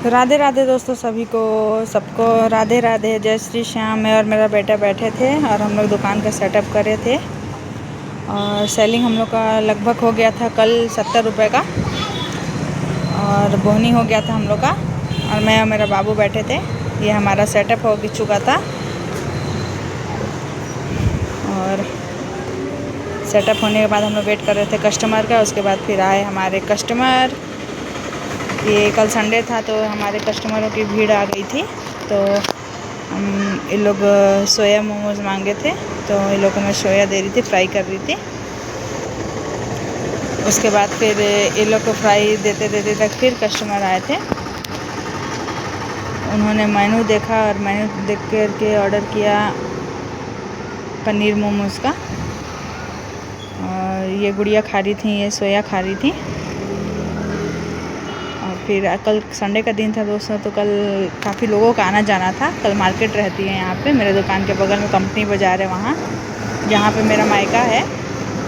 राधे राधे दोस्तों, सभी को सबको राधे राधे, जय श्री श्याम। मैं और मेरा बेटा बैठे थे और हम लोग दुकान का सेटअप कर रहे थे। और सेलिंग हम लोग का लगभग हो गया था कल 70 रुपये का, और बोहनी हो गया था हम लोग का। और मैं और मेरा बाबू बैठे थे। ये हमारा सेटअप हो चुका था। और सेटअप होने के बाद हम लोग वेट कर रहे थे कस्टमर का। उसके बाद फिर आए हमारे कस्टमर। ये कल संडे था तो हमारे कस्टमरों की भीड़ आ गई थी। तो हम इन लोग सोया मोमोज़ मांगे थे, तो इन लोगों को मैं सोया दे रही थी, फ्राई कर रही थी। उसके बाद फिर इन लोग को फ्राई देते देते तक फिर कस्टमर आए थे। उन्होंने मेनू देखा और मेनू देख करके ऑर्डर किया पनीर मोमोज़ का। और ये गुड़िया खा रही थी, ये सोया खा रही थी। फिर कल संडे का दिन था दोस्तों, तो कल काफ़ी लोगों का आना जाना था। कल मार्केट रहती है यहाँ पे, मेरे दुकान के बगल में कंपनी बाज़ार है, वहाँ जहाँ पे मेरा मायका है।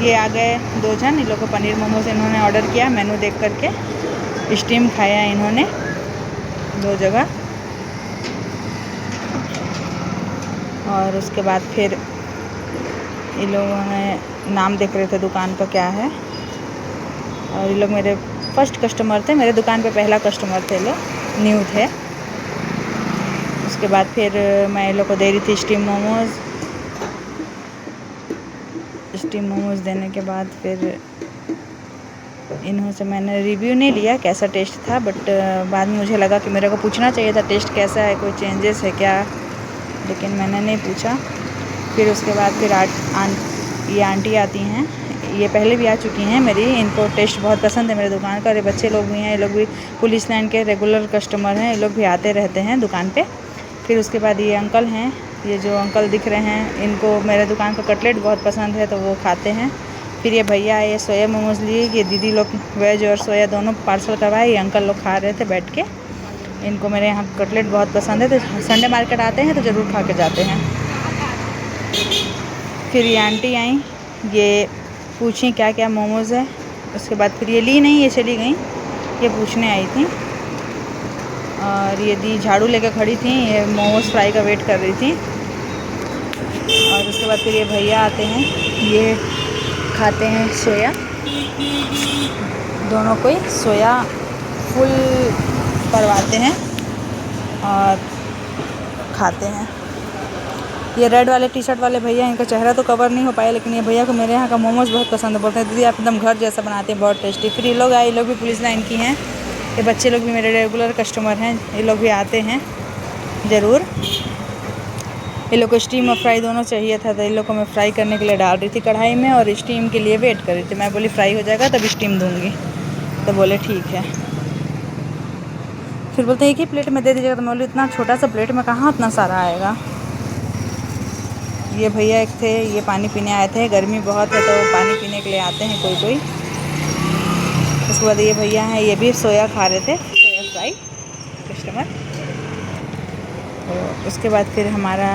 ये आ गए 2 जन, इन लोग को पनीर मोमोज इन्होंने ऑर्डर किया मेनू देख करके। स्टीम खाया इन्होंने 2 जगह। और उसके बाद फिर इन लोगों ने नाम देख रहे थे दुकान का क्या है। और ये लोग मेरे फर्स्ट कस्टमर थे, मेरे दुकान पे पहला कस्टमर थे, लोग न्यू थे। उसके बाद फिर मैं इन लोग को दे रही थी स्टीम मोमोज़। स्टीम मोमोज़ देने के बाद फिर इन्हों से मैंने रिव्यू नहीं लिया कैसा टेस्ट था, बट बाद में मुझे लगा कि मेरे को पूछना चाहिए था टेस्ट कैसा है, कोई चेंजेस है क्या, लेकिन मैंने नहीं पूछा। फिर उसके बाद फिर ये आंटी आती हैं, ये पहले भी आ चुकी हैं मेरी। इनको टेस्ट बहुत पसंद है मेरे दुकान का। और ये बच्चे लोग भी हैं, ये लोग भी पुलिस लाइन के रेगुलर कस्टमर हैं, ये लोग भी आते रहते हैं दुकान पे। फिर उसके बाद ये अंकल हैं, ये जो अंकल दिख रहे हैं, इनको मेरे दुकान का कटलेट बहुत पसंद है तो वो खाते हैं। फिर ये भैया ये सोया मोमोज़ लिए, ये दीदी लोग वेज और सोया दोनों पार्सल करवाए। ये अंकल लोग खा रहे थे बैठ के। इनको मेरे यहाँ कटलेट बहुत पसंद है, तो संडे मार्केट आते हैं तो ज़रूर खा के जाते हैं। फिर ये आंटी आई, ये पूछी क्या क्या मोमोज़ है। उसके बाद फिर ये ली नहीं, ये चली गई, ये पूछने आई थी। और ये दी झाड़ू लेकर खड़ी थी, ये मोमोज़ फ्राई का वेट कर रही थी। और उसके बाद फिर ये भैया आते हैं, ये खाते हैं सोया, दोनों को ही सोया फुल करवाते हैं और खाते हैं। ये रेड वाले टी शर्ट वाले भैया, इनका चेहरा तो कवर नहीं हो पाया, लेकिन ये भैया को मेरे यहाँ का मोमोज़ बहुत पसंद है। बोलते हैं दीदी आप एकदम घर जैसा बनाते हैं, बहुत टेस्टी। फिर ये लोग आए, ये लोग भी पुलिस लाइन की हैं। ये बच्चे लोग भी मेरे रेगुलर कस्टमर हैं, ये लोग भी आते हैं ज़रूर। ये लोग को स्टीम और फ्राई दोनों चाहिए था, तो इन लोग को मैं फ्राई करने के लिए डाल रही थी कढ़ाई में, और स्टीम के लिए वेट कर रही थी। मैं बोली फ्राई हो जाएगा तब स्टीम दूँगी, तो बोले ठीक है। फिर बोलते हैं एक ही प्लेट में दे दीजिएगा, तो मैं बोली इतना छोटा सा प्लेट में कहाँ उतना सारा आएगा। ये भैया एक थे, ये पानी पीने आए थे, गर्मी बहुत है तो पानी पीने के लिए आते हैं कोई कोई। उसके बाद ये भैया हैं, ये भी सोया खा रहे थे, सोया फ्राई कस्टमर। तो उसके बाद फिर हमारा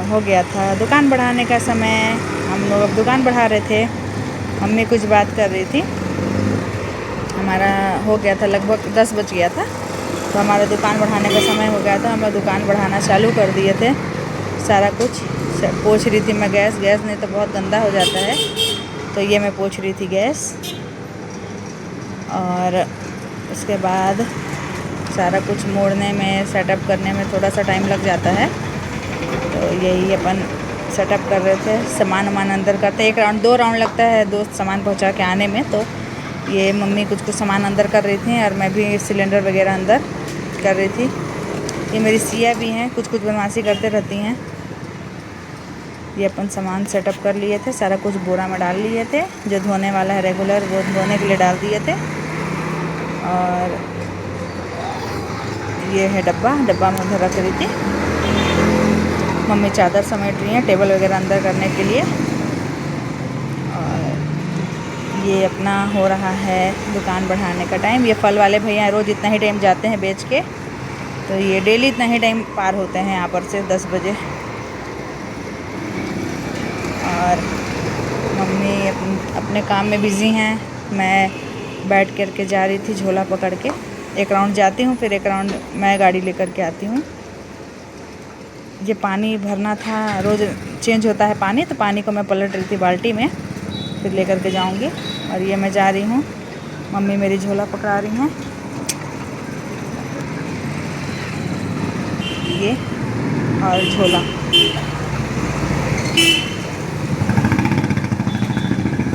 हो गया था दुकान बढ़ाने का समय। हम लोग अब दुकान बढ़ा रहे थे, मम्मी कुछ बात कर रही थी। हमारा हो गया था लगभग 10 बज गया था, तो हमारा दुकान बढ़ाने का समय हो गया था। हम लोग दुकान बढ़ाना चालू कर दिए थे। सारा कुछ पोंछ रही थी मैं, गैस नहीं तो बहुत गंदा हो जाता है, तो ये मैं पोंछ रही थी गैस। और उसके बाद सारा कुछ मोड़ने में, सेटअप करने में थोड़ा सा टाइम लग जाता है, तो यही अपन सेटअप कर रहे थे। सामान अंदर करते 1 राउंड 2 राउंड लगता है दोस्त सामान पहुंचा के आने में। तो ये मम्मी कुछ सामान अंदर कर रही थी और मैं भी सिलेंडर वगैरह अंदर कर रही थी। ये मेरी सिया भी हैं, कुछ बदमाशी करते रहती हैं। ये अपन सामान सेटअप कर लिए थे, सारा कुछ बोरा में डाल लिए थे। जो धोने वाला है रेगुलर, वो धोने के लिए डाल दिए थे। और ये है डब्बा में उधर रख रही थी। मम्मी चादर समेट रही हैं टेबल वगैरह अंदर करने के लिए। और ये अपना हो रहा है दुकान बढ़ाने का टाइम। ये फल वाले भैया रोज़ इतना ही टाइम जाते हैं बेच के, तो ये डेली इतना ही टाइम पार होते हैं यहाँ पर से 10 बजे। और मम्मी अपने काम में बिज़ी हैं, मैं बैठ करके जा रही थी झोला पकड़ के। एक राउंड जाती हूँ, फिर एक राउंड मैं गाड़ी लेकर के आती हूँ। ये पानी भरना था, रोज़ चेंज होता है पानी, तो पानी को मैं पलट रही थी बाल्टी में, फिर लेकर के जाऊँगी। और ये मैं जा रही हूँ, मम्मी मेरी झोला पकड़ा रही हैं, ये और झोला।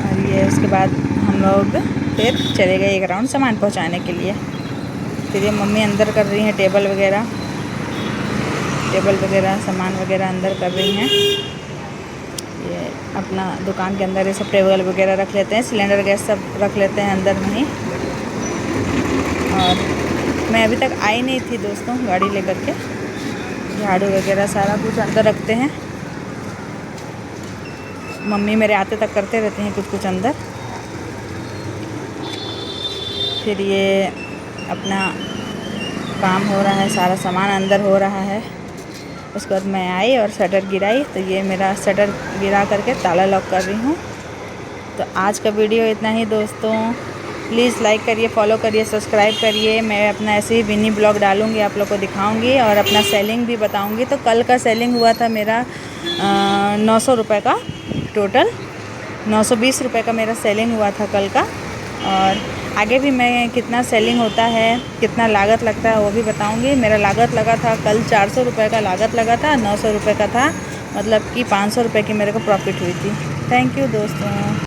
और ये उसके बाद हम लोग फिर चले गए एक राउंड सामान पहुंचाने के लिए। फिर ये मम्मी अंदर कर रही हैं टेबल वगैरह सामान वगैरह अंदर कर रही हैं। ये अपना दुकान के अंदर ये सब टेबल वगैरह रख लेते हैं, सिलेंडर गैस सब रख लेते हैं अंदर में ही। और मैं अभी तक आई नहीं थी दोस्तों गाड़ी लेकर के, झाड़ू वगैरह सारा कुछ अंदर रखते हैं। मम्मी मेरे आते तक करते रहते हैं कुछ अंदर। फिर ये अपना काम हो रहा है, सारा सामान अंदर हो रहा है। उसके बाद मैं आई और शटर गिराई, तो ये मेरा शटर गिरा करके ताला लॉक कर रही हूँ। तो आज का वीडियो इतना ही दोस्तों। प्लीज़ लाइक करिए, फॉलो करिए, सब्सक्राइब करिए। मैं अपना ऐसे ही मिनी ब्लॉग डालूँगी, आप लोग को दिखाऊँगी और अपना सेलिंग भी बताऊँगी। तो कल का सेलिंग हुआ था मेरा 900 रुपये का, टोटल 920 रुपये का मेरा सेलिंग हुआ था कल का। और आगे भी मैं कितना सेलिंग होता है, कितना लागत लगता है वो भी बताऊंगी। मेरा लागत लगा था कल 400 रुपये का लागत लगा था, 900 रुपये का था, मतलब कि 500 रुपये की मेरे को प्रॉफिट हुई थी। थैंक यू दोस्तों।